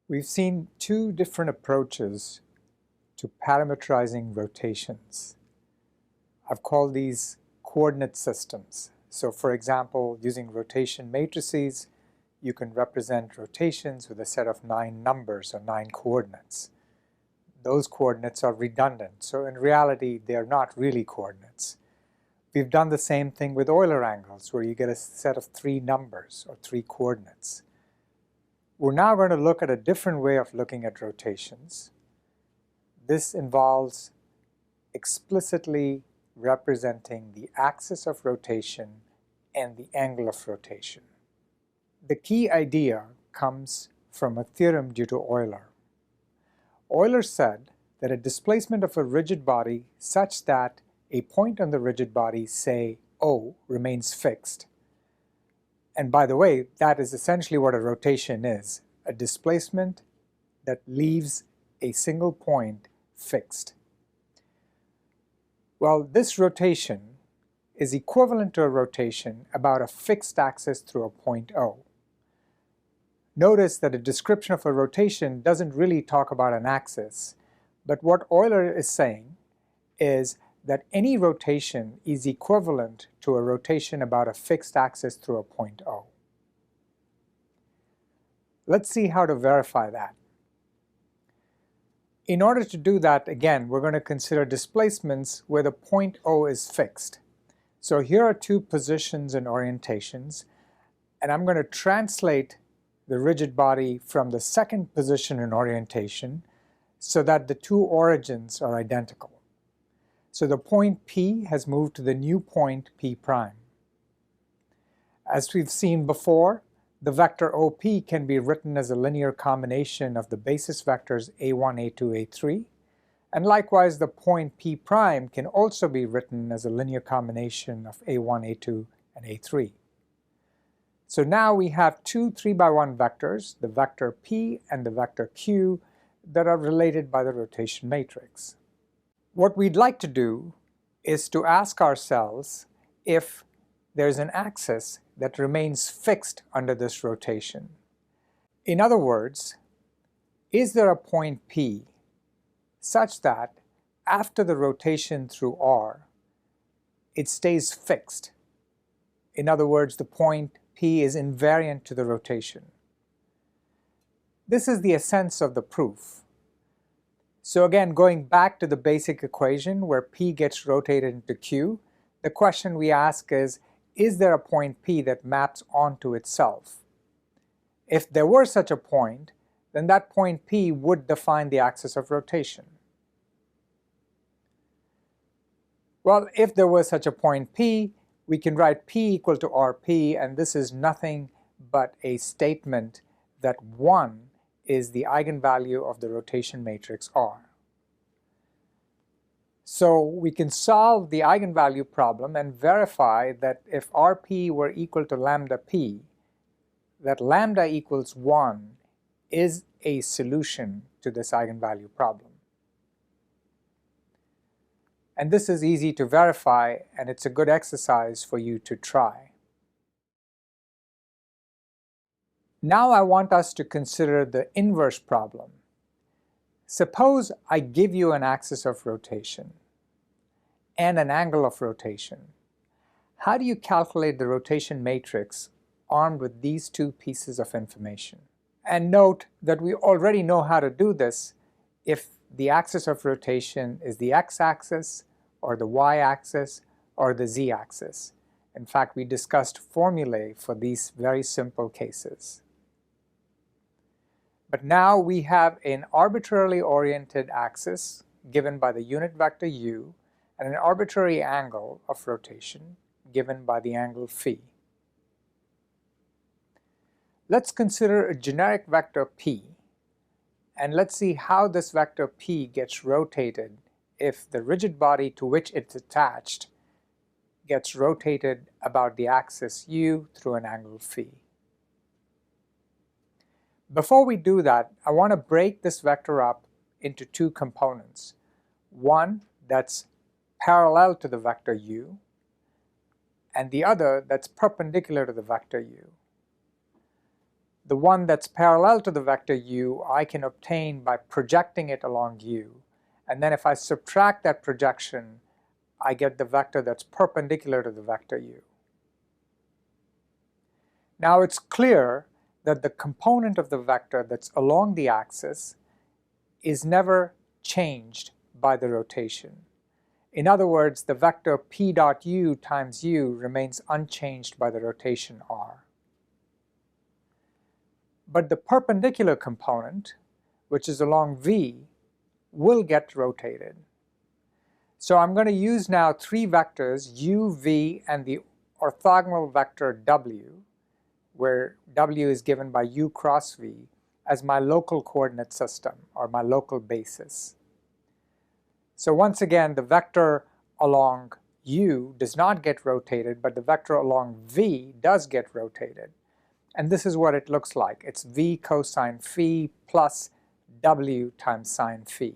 We've seen two different approaches to parameterizing rotations. I've called these coordinate systems. So for example, using rotation matrices, you can represent rotations with a set of 9 numbers or 9 coordinates. Those coordinates are redundant, so in reality they're not really coordinates. We've done the same thing with Euler angles, where you get a set of 3 numbers or 3 coordinates. We're now going to look at a different way of looking at rotations. This involves explicitly representing the axis of rotation and the angle of rotation. The key idea comes from a theorem due to Euler. Euler said that a displacement of a rigid body such that a point on the rigid body, say O, remains fixed. And by the way, that is essentially what a rotation is, a displacement that leaves a single point fixed. Well, this rotation is equivalent to a rotation about a fixed axis through a point O. Notice that a description of a rotation doesn't really talk about an axis, but what Euler is saying is that any rotation is equivalent to a rotation about a fixed axis through a point O. Let's see how to verify that. In order to do that, again, we're going to consider displacements where the point O is fixed. So here are two positions and orientations, and I'm going to translate the rigid body from the second position and orientation so that the two origins are identical. So the point P has moved to the new point P prime. As we've seen before, the vector OP can be written as a linear combination of the basis vectors A1, A2, A3, and likewise the point P prime can also be written as a linear combination of A1, A2, and A3. So now we have two 3×1 vectors, the vector P and the vector Q, that are related by the rotation matrix. What we'd like to do is to ask ourselves if there's an axis that remains fixed under this rotation. In other words, is there a point P such that after the rotation through R, it stays fixed? In other words, the point P is invariant to the rotation. This is the essence of the proof. So again, going back to the basic equation where P gets rotated into Q, the question we ask is there a point P that maps onto itself? If there were such a point, then that point P would define the axis of rotation. Well, if there was such a point P, we can write P equal to RP, and this is nothing but a statement that 1 is the eigenvalue of the rotation matrix R. So we can solve the eigenvalue problem and verify that if Rp were equal to lambda p, that lambda equals 1 is a solution to this eigenvalue problem. And this is easy to verify, and it's a good exercise for you to try. Now I want us to consider the inverse problem. Suppose I give you an axis of rotation and an angle of rotation. How do you calculate the rotation matrix armed with these two pieces of information? And note that we already know how to do this if the axis of rotation is the x-axis or the y-axis or the z-axis. In fact, we discussed formulae for these very simple cases. But now we have an arbitrarily oriented axis given by the unit vector u and an arbitrary angle of rotation given by the angle phi. Let's consider a generic vector p, and let's see how this vector p gets rotated if the rigid body to which it's attached gets rotated about the axis u through an angle phi. Before we do that, I want to break this vector up into two components. One that's parallel to the vector u, and the other that's perpendicular to the vector u. the one that's parallel to the vector u, I can obtain by projecting it along u. And then if I subtract that projection, I get the vector that's perpendicular to the vector u. Now it's clear that the component of the vector that's along the axis is never changed by the rotation. In other words, the vector p dot u times u remains unchanged by the rotation r. But the perpendicular component, which is along v, will get rotated. So I'm going to use now three vectors, u, v, and the orthogonal vector w, where w is given by u cross v, as my local coordinate system, or my local basis. So once again, the vector along u does not get rotated, but the vector along v does get rotated. And this is what it looks like. It's v cosine phi plus w times sine phi.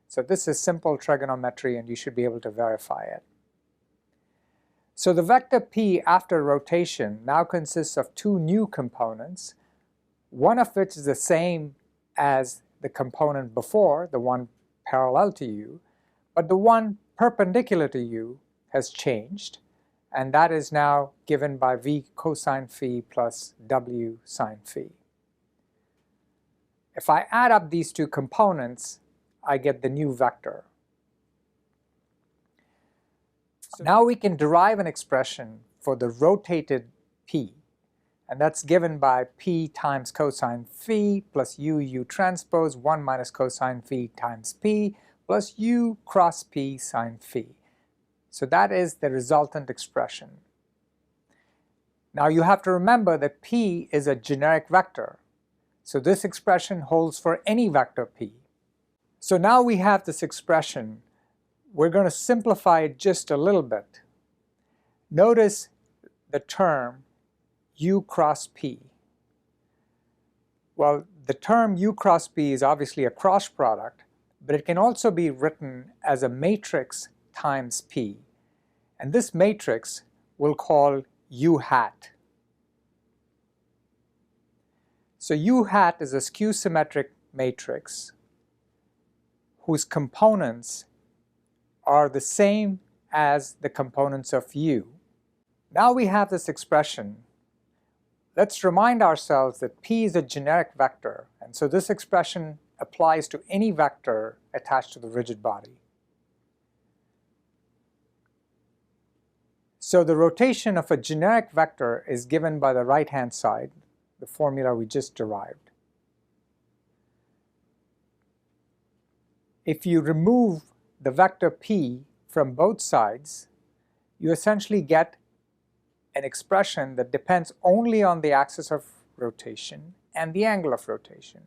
So this is simple trigonometry, and you should be able to verify it. So the vector p after rotation now consists of two new components, one of which is the same as the component before, the one parallel to u, but the one perpendicular to u has changed, and that is now given by v cosine phi plus w sine phi. If I add up these two components, I get the new vector. So now we can derive an expression for the rotated p, and that's given by p times cosine phi plus u transpose 1 minus cosine phi times p plus u cross p sine phi. So that is the resultant expression. Now you have to remember that p is a generic vector, so this expression holds for any vector p. So now we have this expression. We're going to simplify it just a little bit. Notice the term u cross p. Well, the term u cross p is obviously a cross product, but it can also be written as a matrix times p. And this matrix we'll call u hat. So u hat is a skew-symmetric matrix whose components are the same as the components of u. Now we have this expression. Let's remind ourselves that p is a generic vector, and so this expression applies to any vector attached to the rigid body. So the rotation of a generic vector is given by the right-hand side, the formula we just derived. If you remove the vector p from both sides, you essentially get an expression that depends only on the axis of rotation and the angle of rotation.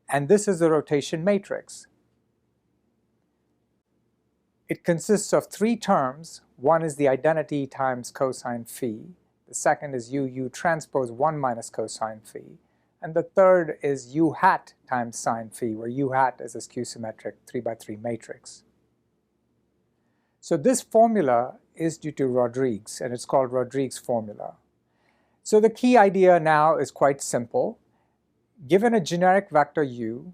And this is the rotation matrix. It consists of three terms. One is the identity times cosine phi. The second is u transpose 1 minus cosine phi. And the third is u hat times sine phi, where u hat is a skew-symmetric 3×3 matrix. So this formula is due to Rodrigues, and it's called Rodrigues' formula. So the key idea now is quite simple. Given a generic vector u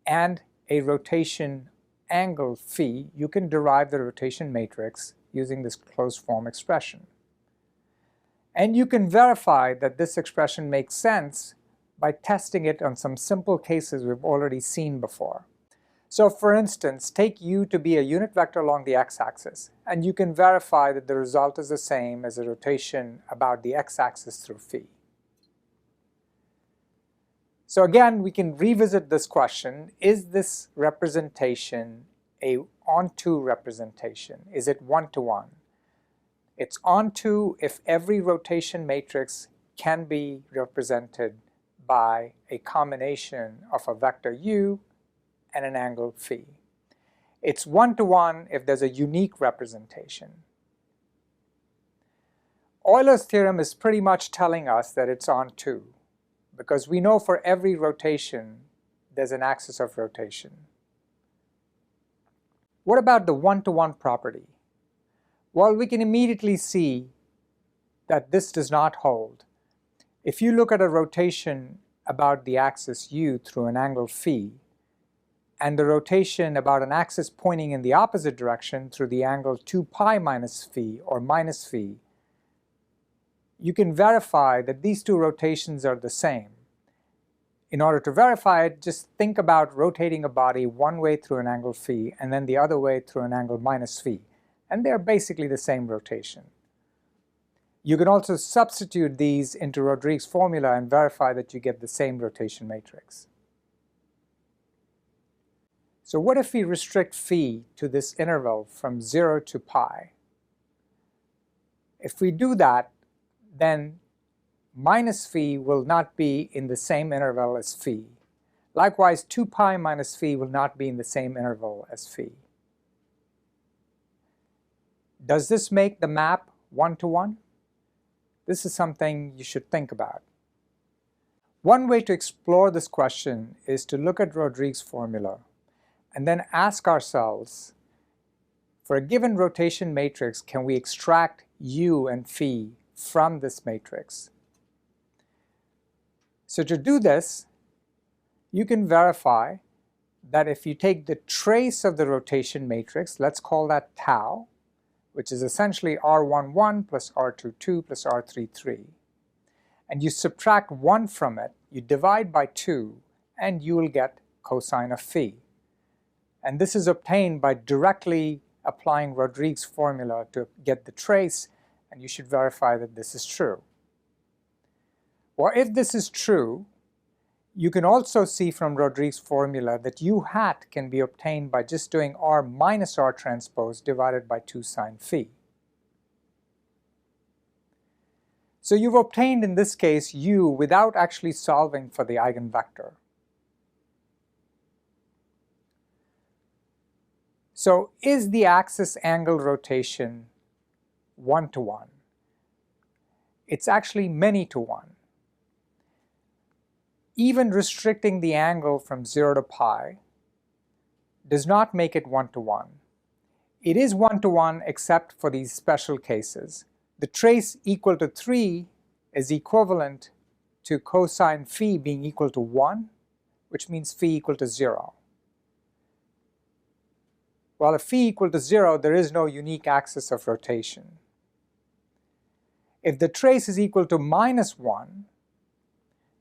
and a rotation angle phi, you can derive the rotation matrix using this closed form expression. And you can verify that this expression makes sense by testing it on some simple cases we've already seen before. So for instance, take u to be a unit vector along the x-axis, and you can verify that the result is the same as a rotation about the x-axis through phi. So again, we can revisit this question. Is this representation a onto representation? Is it one-to-one? It's onto if every rotation matrix can be represented by a combination of a vector u and an angle phi. It's one-to-one if there's a unique representation. Euler's theorem is pretty much telling us that it's onto, because we know for every rotation there's an axis of rotation. What about the one-to-one property? Well, we can immediately see that this does not hold. If you look at a rotation about the axis u through an angle phi, and the rotation about an axis pointing in the opposite direction through the angle 2 pi minus phi or minus phi, you can verify that these two rotations are the same. In order to verify it, just think about rotating a body one way through an angle phi and then the other way through an angle minus phi, and they're basically the same rotation. You can also substitute these into Rodrigues' formula and verify that you get the same rotation matrix. So what if we restrict phi to this interval from 0 to pi? If we do that, then minus phi will not be in the same interval as phi. Likewise, 2 pi minus phi will not be in the same interval as phi. Does this make the map one-to-one? This is something you should think about. One way to explore this question is to look at Rodrigues' formula and then ask ourselves, for a given rotation matrix, can we extract u and phi from this matrix? So to do this, you can verify that if you take the trace of the rotation matrix, let's call that tau, which is essentially R11 plus R22 plus R33, and you subtract 1 from it, you divide by 2, and you will get cosine of phi. And this is obtained by directly applying Rodrigues' formula to get the trace, and you should verify that this is true. Well, if this is true, you can also see from Rodrigues' formula that u hat can be obtained by just doing R minus R transpose divided by 2 sine phi. So you've obtained in this case u without actually solving for the eigenvector. So is the axis angle rotation one-to-one? It's actually many-to-one. Even restricting the angle from 0 to pi does not make it one-to-one. It is one-to-one except for these special cases. The trace equal to 3 is equivalent to cosine phi being equal to 1, which means phi equal to 0. While if phi equal to 0, there is no unique axis of rotation. If the trace is equal to minus 1,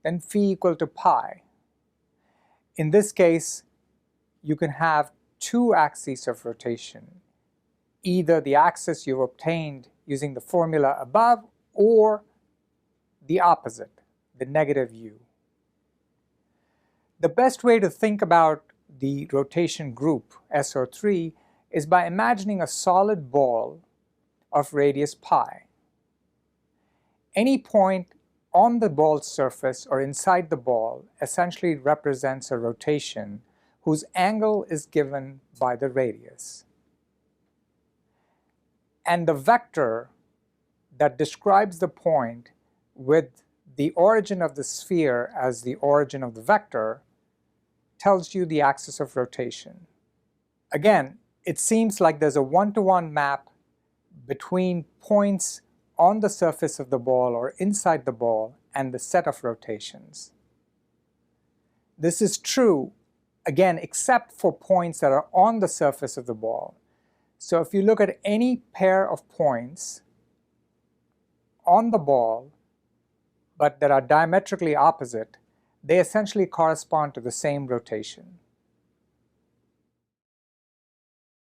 then phi equal to pi. In this case, you can have two axes of rotation, either the axis you've obtained using the formula above or the opposite, the negative u. The best way to think about the rotation group SO3 is by imagining a solid ball of radius pi. Any point on the ball's surface or inside the ball essentially represents a rotation whose angle is given by the radius. And the vector that describes the point with the origin of the sphere as the origin of the vector tells you the axis of rotation. Again, it seems like there's a one-to-one map between points on the surface of the ball or inside the ball and the set of rotations. This is true, again, except for points that are on the surface of the ball. So if you look at any pair of points on the ball, but that are diametrically opposite, they essentially correspond to the same rotation.